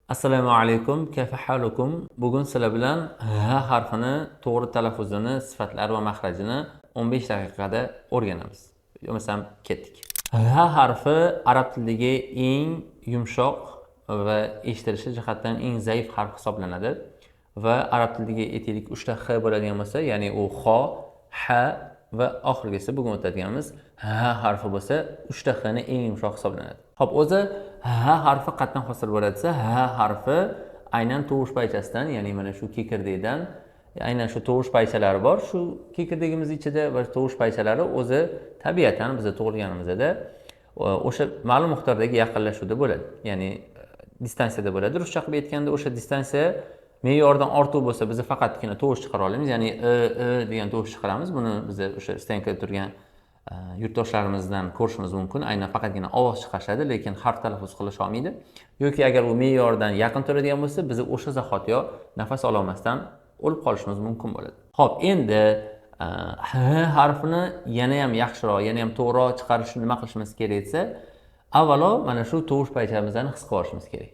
Assalomu alaykum, kayfa halukum? Bugun sizlar bilan h harfini to'g'ri talaffuzini, sifatlari va maxrajini 15 daqiqada o'rganamiz. Bo'lmasam ketdik. H harfi arab tilidagi eng yumshoq va eshitilishi jihatdan eng zaif harf hisoblanadi va arab tilidagi aytaylik 3 ta h bo'ladigan bo'lsa, ya'ni u xo, ha va oxirgisi bugun o'tadiganimiz h harfi bo'lsa, 3 ta h ni eng yumshoq hisoblanadi. Xo'p, o'zi h harfi qatdan hosil bo'ladi desa, h harfi aynan tovush paychasidan, ya'ni mana shu kekirdekdan, aynan shu tovush paychalari bor. Shu kekirdegimiz ichida va tovush paychalari o'zi tabiatan biz tug'ilganimizda o'sha ma'lum miqdordagi yaqinlashuvda bo'ladi. Ya'ni distansiyada bo'ladi. Ruscha qilib aytganda o'sha distansiya me'yordan ortiq bo'lsa, biz faqatgina tovush chiqara olamiz, ya'ni degan tovush chiqaramiz. Buni biz o'sha stenkada turgan yurtdoshlarimizdan ko'rishimiz mumkin. Aynan faqatgina ovoz chiqarishadi, lekin harf talaffuz qilish olmaydi. Yoki agar u me'yordan yaqin turadigan bo'lsa, biz o'sha zahotiyoq nafas ola olmasdan o'lib qolishimiz mumkin bo'ladi. Xo'p, endi h harfini yana ham yaxshiroq, yana ham to'g'riroq chiqarish uchun nima qilishimiz kerak desa, avvalo mana shu tovush paychamizni his qilib olishimiz kerak.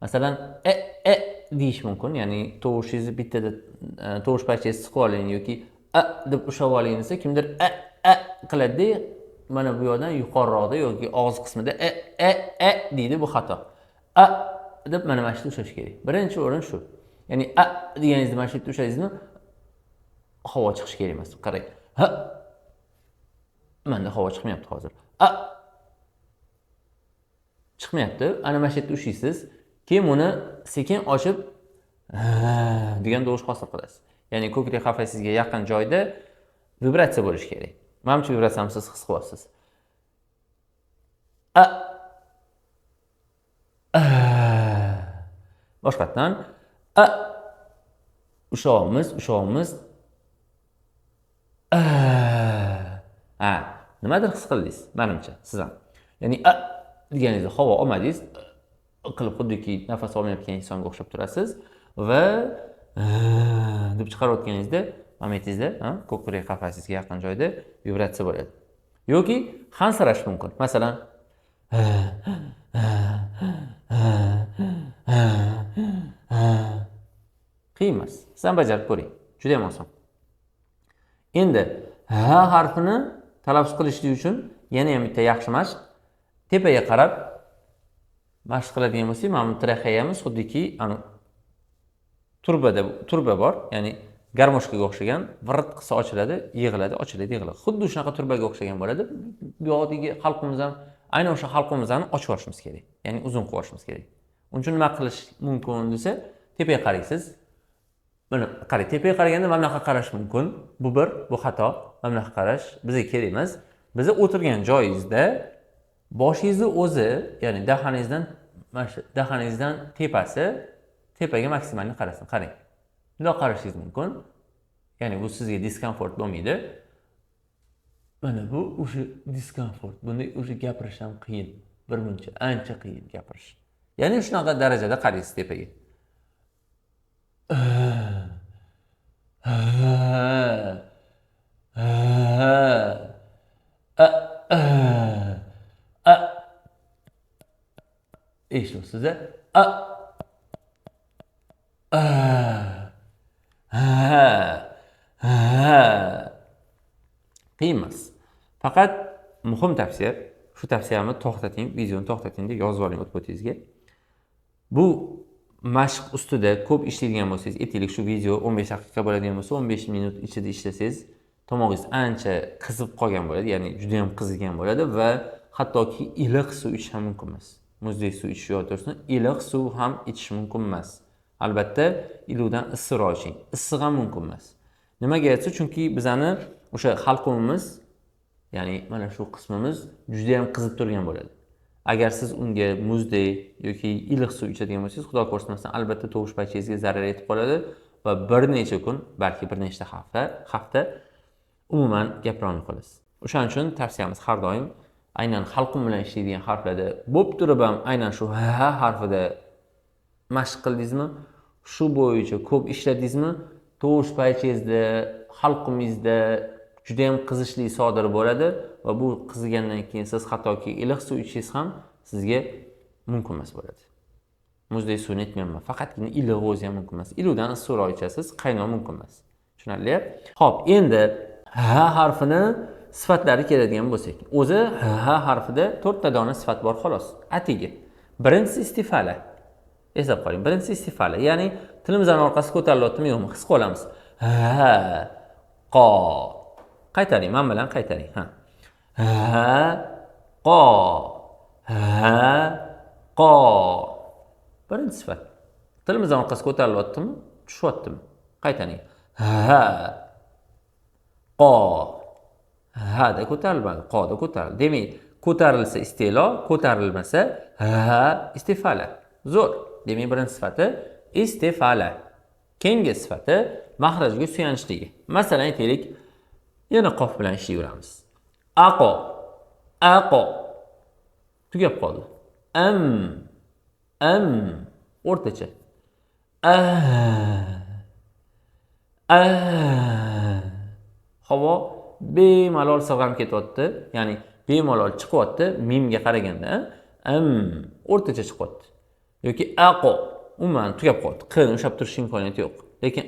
Masalan, deyish mumkin, ya'ni tovushingizni bittada tovush paychangizni siqib oling yoki deb ushlab oling desa, kimdir qiladi, mana bu yerdan yuqoriroqda yoki og'iz qismida deydi, bu xato. Deb mana shu yerda ushlash kerak. Birinchi o'rin shu. Ya'ni deganingizni mana shu yerda ushladingizmi, havo chiqishi kerak emas. Qarang. Menda havo chiqmayapti hozir. Chiqmayapti. Ana mana shu yerda ushlaysiz. Keyin uni sekin ochib degan tovush hosil qilasiz. Ya'ni ko'krak qafasingizga yaqin joyda vibratsiya bo'lishi kerak. Manimcha vibratsiyani siz his qilyapsiz. Boshqatdan ushog'imiz nimadir his qildingiz, menimcha, siz ham. Ya'ni deganingizda havo olmadingiz, qilib xuddiki nafas olmayotgan insonga o'xshab turasiz va deb chiqarayotganingizda momentingizda ko'krak qafasingizga yaqin joyda vibratsiya bo'ladi. Yoki hansirash mumkin. Masalan, qiyin emas. Siz ham bajarib ko'ring. Juda ham oson. Endi h harfini talaffuz qilishlik uchun yana ham bitta yaxshi mashq, tepaga qarab mashq qiladigan bo'lsak, mana bu traheyamiz xuddiki turba bor, ya'ni garmoshkaga o'xshagan, virt qilsa ochiladi, yig'iladi, ochiladi, yig'iladi. Xuddi shunaqa turbaga o'xshagan bo'ladi. Bu yoqdagi halqimiz ham aynan o'sha halqimizni ochib olishimiz kerak. Ya'ni uzun qilib olishimiz kerak. Uning uchun nima qilish mumkin desa, tepaga qaraysiz. Mana qarang, tepaga qaraganda mana bunaqa qarash mumkin. Bu bu xato. Mana bunaqa qarash bizga kerak emas. Biz o'tirgan joyingizda boshingizni o'zi, ya'ni dahaningizdan tepasi tepaga maksimalni qarasin. Qarang. Bunday qarashingiz mumkin. Ya'ni bu sizga diskomfort bo'lmaydi. Mana bu o'sha diskomfort. Bunday o'sha gapirish ham qiyin. Birmuncha ancha qiyin gapirish. Ya'ni shunaqa darajada qaraysiz tepaga. Eshitasiz? Qiyin emas. Faqat muhim tavsiya, shu tavsiyamni to'xtating, videoni to'xtating deb yozib oling o'tbotizga. Bu mashq ustida ko'p ishlaydigan bo'lsangiz, aytaylik shu video 15 daqiqa bo'ladigan bo'lsa, 15 minut ichida ishlasangiz, tomog'ingiz ancha qizib qolgan bo'ladi, ya'ni juda ham qizigan bo'ladi va hattoki iliq suv ichish ham mumkin emas. Muzdek suv ichish yo'lto'sini, iliq suv ham ichish mumkin emas. Albatta, iludan issiqroq iching. Issiq ham mumkin emas. Nimaga aytsa, chunki bizani o'sha halqumimiz, ya'ni mana shu qismimiz juda ham qizib turgan bo'ladi. Agar siz unga muzdek yoki iliq suv ichadigan bo'lsangiz, xudo ko'rsin, albatta tovush paychangizga zarar yetib qoladi va bir necha kun, balki bir nechta hafta umuman gapira olmay qolasiz. O'shaning uchun tavsiyamiz har doim aynan halqum bilan ishlaydigan harflarda bo'lib turib ham aynan shu h harfida mashq qildingizmi, shu bo'yicha ko'p ishladingizmi, tovush paychangizda, halqumingizda juda ham qizishlik sodir bo'ladi va bu qizigandan keyin siz hattoki iliq suv ichishingiz ham sizga mumkin emas bo'ladi. muzdek suvni aytmayapman. Faqatgina iliq o'zi ham mumkin emas. Iliqdan issiqroq ichasiz, qaynoq mumkin emas. Tushunarli? Xo'p, endi ha harfini sifatlari keladigan bo'lsak, o'zi ha harfida 4 ta dona sifat bor xolos. Atigi. Birinchisi istifala. Eslab qoling. Birinchisi istifala, ya'ni tilimizning orqasi ko'tarilyaptimi yo'qmi his qilamiz. Ha, qo. Qaytaring, men bilan qaytaring. Ha. Ha, qo. Ha, qo. Birinchi sifat. Tilimizning orqasi ko'tarilyaptimi, tushyaptimi? Qaytaring. Ha, qo. Ha da ko'tarilmadi, qo da ko'tarildi. Demak, ko'tarilsa istilo, ko'tarilmasa ha istifala. Zo'r. Demak, birinchi sifati istifala. Keyingi sifati mahrajga suyanishligi. Masalan, aytaylik, yana qof bilan ishlayveramiz. Aqo. Aqo. Tugab qoldi. O'rtacha. Havo bemalol sirg'anib ketyapti, ya'ni bemalol chiqyapti mimga qaraganda, o'rtacha chiqyapti. Yoki aqo, umuman tugab qoldi. Qni ushlab turish imkoniyati yo'q. Lekin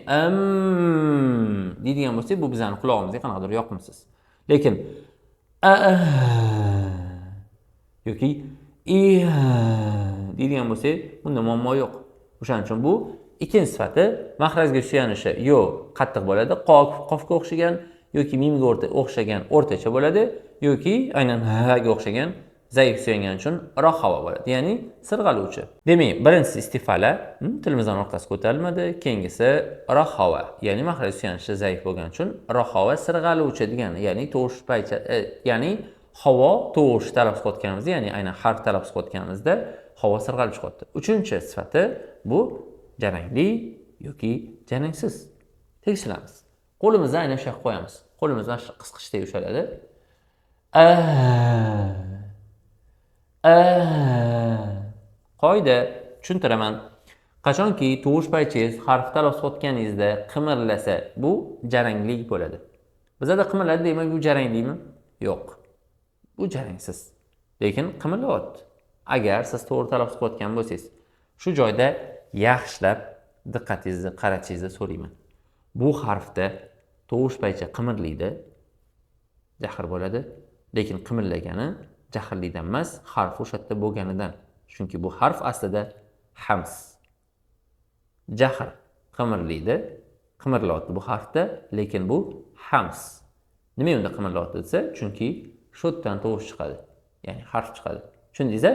deydigan bo'lsak, bu bizning qulog'imizga qanaqadir yoqimsiz. Lekin yoki deydigan bo'lsak, bunda muammo yo'q. O'shaning uchun bu ikkinchi sifati mahrajga suyanishi yo qattiq bo'ladi, qofga o'xshagan yoki mimga o'xshagan o'rtacha bo'ladi, yoki aynan haga o'xshagan zaif suyangani uchun rohava bo'ladi, ya'ni sirg'aluvchi. Demak, birinchisi istifala, tilimizning orqasi ko'tarilmadi, keyingisi rohava, ya'ni mahraj suyanishi zaif bo'lgani uchun rohava sirg'aluvchi degani, ya'ni tovush paycha, ya'ni havo tovush talaffuz qilayotganimizda, ya'ni aynan harf talaffuz qilayotganimizda havo sirg'alib chiqyapti. Uchinchi sifati bu jarangli yoki jarangsiz. Tekshiramiz. Qo'limizni aynan shu yoqqa qo'yamiz. Qo'limizni qisqichda ushaladi. Qoida tushuntiraman. Qachonki tovush paychangiz harf talaffuz qilayotganingizda qimirlasa, bu jaranglik bo'ladi. Bizda qimirladi demak, bu jaranglimi? Yo'q. Bu jarangsiz. Lekin qimirlayapti. Agar siz to'g'ri talaffuz qilayotgan bo'lsangiz, shu joyda yaxshilab diqqatingizni qaratishingizni so'rayman. Bu harfda tovush paycha qimirlaydi, jahr bo'ladi, lekin qimirlagani jahrlidan emas, harf o'sha yerda bo'lganidan. Chunki bu harf aslida hams. Jahr qimirlaydi, qimirlayapti bu harfda, lekin bu hams. Nima unda qimirlayapti desa, chunki shu yerdan tovush chiqadi, ya'ni harf chiqadi. Tushundingizmi?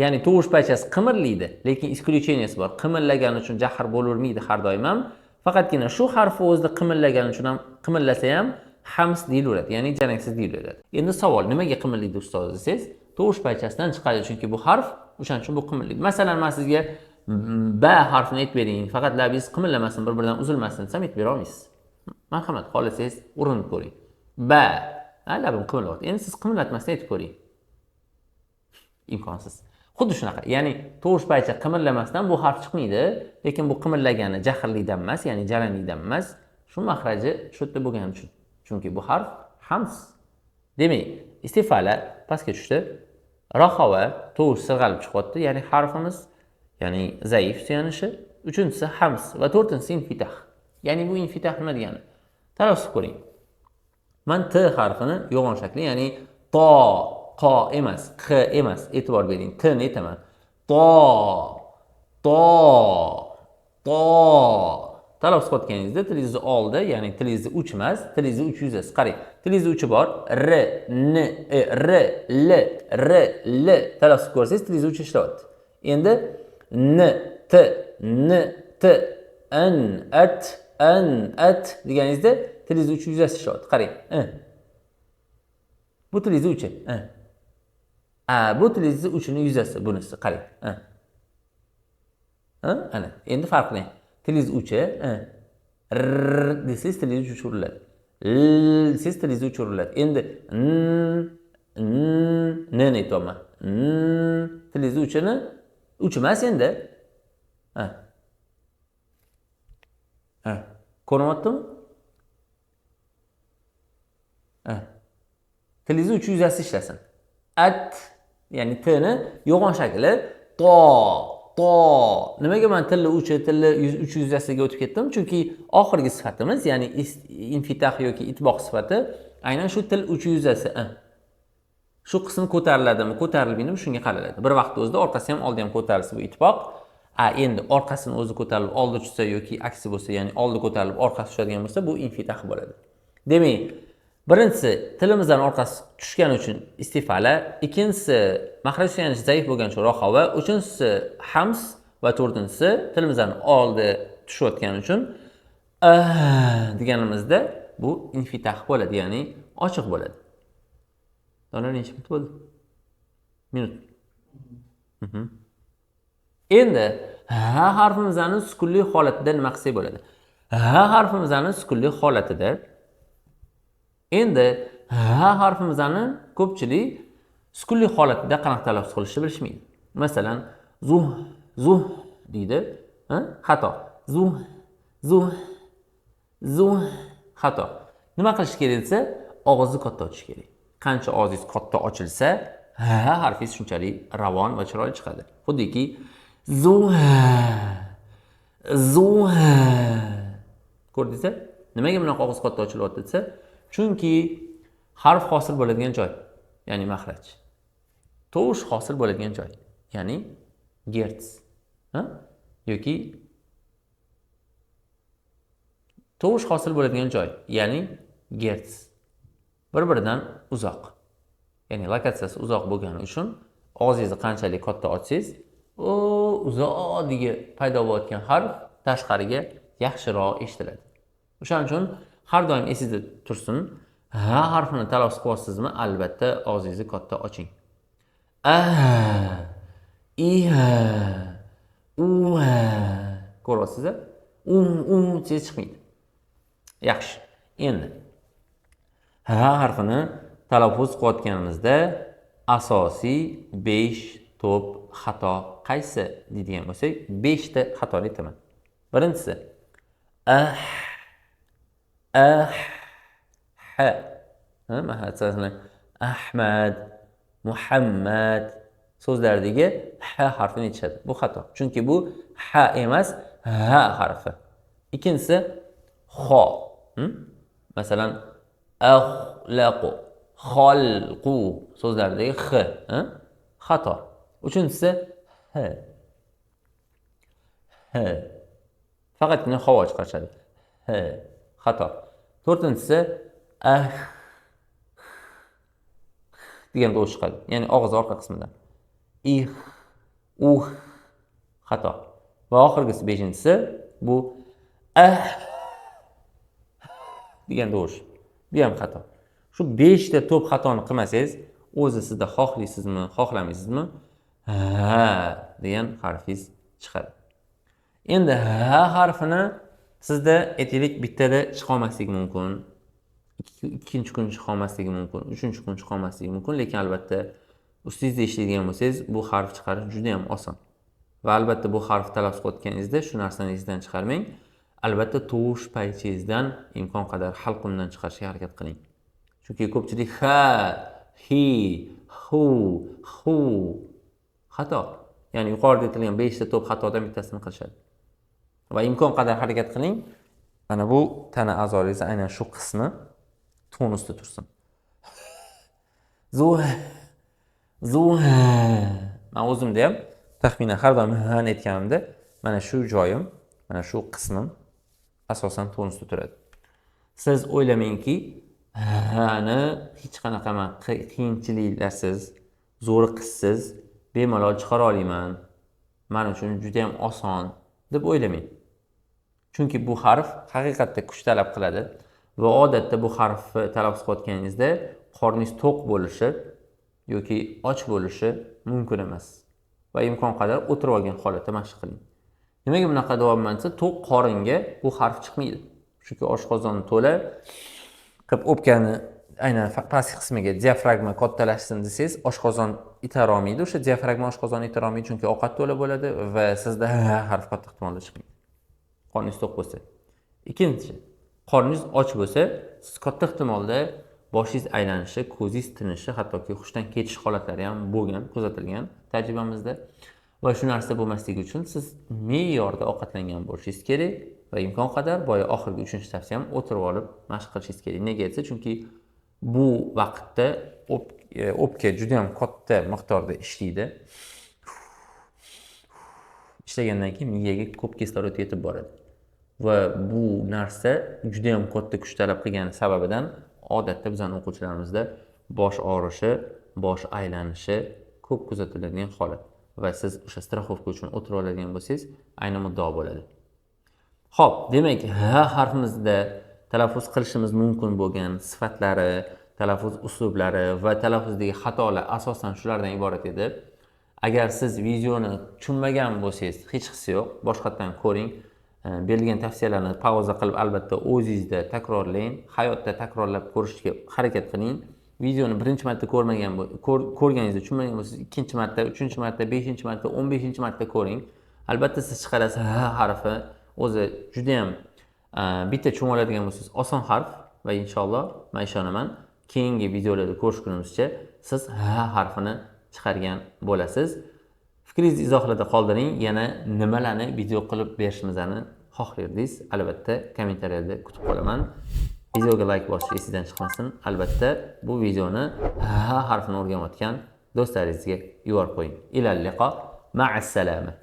Ya'ni tovush paychasi qimirlaydi, lekin isключенияsi bor. Qimirlagani uchun jahr bo'lavermaydi har doim ham. Faqatgina shu harf o'zida qimirlagani uchun ham qimirlasa ham hams deyilaveradi, ya'ni jarangsiz deyilaveradi. Endi savol, nimaga qimirlaydi ustoz desangiz, tovush paychasidan chiqadi, chunki bu harf o'shaning uchun bu qimirlaydi. Masalan, men sizga ba harfini aytib bering, faqat labingiz qimirlamasin, bir-biridan uzilmasin desam aytib bera olmaysiz. Marhamat, xohlasangiz urinib ko'ring. Ba, labim qimirlayapti. Endi siz qimirlatmasdan aytib ko'ring. Imkonsiz. Xuddi shunaqa. Ya'ni tovush paycha qimirlamasdan bu harf chiqmaydi, lekin bu qimirlagani jahrlidan emas, ya'ni jaranlikdan emas, shu mahraji shu yerda bo'lgani uchun. Chunki bu harf hams. Demak, istifala pastga tushdi. Rohava tovush sirg'alib chiqyapti, ya'ni harfimiz, ya'ni zaif suyanishi. Uchinchisi hams va to'rtinchisi infitah. Ya'ni bu infitah nima degani? Talaffuz ko'ring. Men t harfini yo'g'on shakli, ya'ni to, qo emas, q emas, e'tibor bering. T ni aytaman. To. Talaffuz qilayotganingizda tilingizni oldi, ya'ni tilingizni uch emas, tilingizni uch yuzasi. Qarang, tilingizni uchi bor. R, n, r, l talaffuz ko'rsangiz tilingizni uchi ishlayapti. Endi n, t, an, at deganingizda tilingizni uch yuzasi ishlayapti. Qarang. Bu tilingizni uchi. Bu tilingizni uchini yuzasi bunisi. Qarang. Ana, endi farqlang. Tilingiz uchi, r desangiz tilingiz uchi uriladi. L desangiz tilingiz uchi uriladi. Endi n aytaman. Tilingiz uchini uch emas endi. Ko'ryaptimi? Tilingiz uch yuzasi ishlasin. At, ya'ni t ni yo'g'on shakli to, to. Nimaga men tilni uchi, tilni uch yuzasiga o'tib ketdim? Chunki oxirgi sifatimiz, ya'ni infitah yoki itboq sifati aynan shu til uchi yuzasi. Shu qism ko'tariladimi, ko'tarilmaydimi, shunga qaraladi. Bir vaqtda o'zida orqasi ham, oldi ham ko'tarilsa bu itboq. Endi orqasini o'zi ko'tarilib oldi tushsa yoki aksi bo'lsa, ya'ni oldi ko'tarilib orqasi tushadigan bo'lsa, bu infitah bo'ladi. Demak, birinchisi tilimizdan orqasi tushgani uchun istifala, ikkinchisi maxraj suyanchi zaif bo'lgani uchun rohava, uchinchisi hams va to'rtinchisi tilimizdan oldi tushayotgani uchun deganimizda bu infitah bo'ladi, ya'ni ochiq bo'ladi. Dolar necha minut bo'ldi? Minut. Endi ha harfimizning sukunli holatida nima qilsak bo'ladi? Ha harfimizning sukunli holatida endi ha harfimizning ko'pchilik sukunli holatida qanaqa talaffuz qilishni bilishmaydi. Masalan, zuh deydi, xato. Zuh xato. Nima qilish kerak desa, og'izni katta ochish kerak. Qancha og'zingiz katta ochilsa, ha harfingiz shunchalik ravon va chiroyli chiqadi. Xuddiki zuh. Ko'rdingizmi? Nimaga bunaqa og'iz katta ochilyapti desa, chunki harf hosil bo'ladigan joy, ya'ni maxraj. Tovush hosil bo'ladigan joy, ya'ni gerts. Yoki tovush hosil bo'ladigan joy, ya'ni gerts. Bir-biridan uzoq. Ya'ni lokatsiyasi uzoq bo'lgani uchun og'zingizni qanchalik katta ochsangiz, uzoqdagi paydo bo'layotgan harf tashqariga yaxshiroq eshitiladi. O'shaning uchun har doim esingizda tursin, ha harfini talaffuz qilyapsizmi, albatta og'zingizni katta oching. Ko'ryapsizmi? Tez chiqmaydi. Yaxshi. Endi ha harfini talaffuz qilayotganimizda asosiy 5 to'p xato qaysi deydigan bo'lsak, 5 ta xatoni aytaman. Birinchisi masalan Ahmad, Muhammad so'zlaridagi ha harfini aytishadi. Bu xato. Chunki bu ha emas, ha harfi. Ikkinchisi xo. Masalan axlaqu, xalqu so'zlaridagi x, xato. Uchinchisi h. Faqatgina havo chiqarishadi. H, xato. To'rtinchisi degan tovush chiqadi. Ya'ni og'iz orqa qismidan. Xato. Va oxirgisi 5-inchisi bu degan tovush. Bu ham xato. Shu 5 ta to'p xatoni qilmasangiz, o'zi sizda xohlaysizmi, xohlamaysizmi, ha degan harfingiz chiqadi. Endi ha harfini sizda aytaylik bittada chiqolmasligi mumkin, ikkinchi kun chiqolmasligi mumkin, uchinchi kun chiqolmasligi mumkin, lekin albatta ustingizda ishlaydigan bo'lsangiz, bu harf chiqarish juda ham oson. Va albatta bu harf talaffuz qilayotganingizda shu narsani esdan chiqarmang. Albatta tovush paychangizdan imkon qadar halqumdan chiqarishga harakat qiling. Chunki ko'pchilik ha, hi, hu, xato. Ya'ni yuqorida aytilgan 5 ta to'p xatodan bittasini qilishadi. Va imkon qadar harakat qiling. Mana bu tana a'zolaringiz aynan shu qismi tonusda tursin. Men o'zimda ham taxminan har doim han aytganimda mana shu joyim, mana shu qismim asosan tonusda turadi. Siz o'ylamangki, hani hech qanaqa qiyinchiliklarsiz, zo'riqsiz bemalol chiqara olaman. Men uchun juda ham oson deb o'ylamang. Chunki bu harf haqiqatda kuch talab qiladi va odatda bu harfni talaffuz qilayotganingizda qorningiz to'q bo'lishi yoki och bo'lishi mumkin emas. Va imkon qadar o'tirib olgan holatda mashq qiling. Nimaga bunaqa deyapman desa, to'q qoringa bu harf chiqmaydi. Chunki oshqozon to'la qilib o'pkani aynan pastki qismiga diafragma kattalashsin desangiz, oshqozon itara olmaydi. O'sha diafragma oshqozon itara olmaydi, chunki ovqat to'la bo'ladi va sizda harf katta ehtimolda chiqmaydi. Qorningiz to'q bo'lsa. Ikkinchi, qorningiz och bo'lsa, siz katta ehtimolda boshingiz aylanishi, ko'zingiz tinishi, hattoki hushdan ketish holatlari ham bo'lgan, kuzatilgan tajribamizda. Va shu narsa bo'lmasligi uchun siz me'yorda ovqatlangan bo'lishingiz kerak va imkon qadar boya oxirgi 3-tavsiyam o'tirib olib mashq qilishingiz kerak. Nega desa, chunki bu vaqtda o'pka juda ham katta miqdorda ishlaydi. Ishlagandan keyin miyaga ko'p kislorod yetib boradi. Va bu narsa juda ham katta kuch talab qilgani sababidan odatda bizning o'quvchilarimizda bosh og'rishi, bosh aylanishi ko'p kuzatiladigan holat. Va siz o'sha strixovka uchun o'tirib oladigan bo'lsangiz, ayni muddao bo'ladi. Xo'p, demak, ha harfimizda talaffuz qilishimiz mumkin bo'lgan sifatlari, talaffuz uslublari va talaffuzdagi xatolar asosan shulardan iborat edi. Agar siz videoni tushunmagan bo'lsangiz, hech qisi yo'q, boshqatdan ko'ring. Berilgan tavsiyalarni pauza qilib albatta o'zingizda takrorlang, hayotda takrorlab ko'rishga harakat qiling. Videoni birinchi marta ko'rganingizda tushunmagan bo'lsangiz, ikkinchi marta, uchinchi marta, 5-marta, 15-marta ko'ring. Albatta siz chiqarasiz ha harfi o'zi juda ham bitta tushunoladigan bo'lsangiz oson harf va inshaalloh men ishonaman, keyingi videolarda ko'rishgunimizcha siz ha harfini chiqargan bo'lasiz. Fikringizni izohlarda qoldiring. Yana nimalarni video qilib berishimizni xohlardingiz? Albatta kommentariyada kutib qolaman. Videoga like bosish esingizdan chiqmasin. Albatta bu videoni ha harfini o'rganayotgan do'stlaringizga yuborib qo'ying. Ilal liqo, ma'as salama.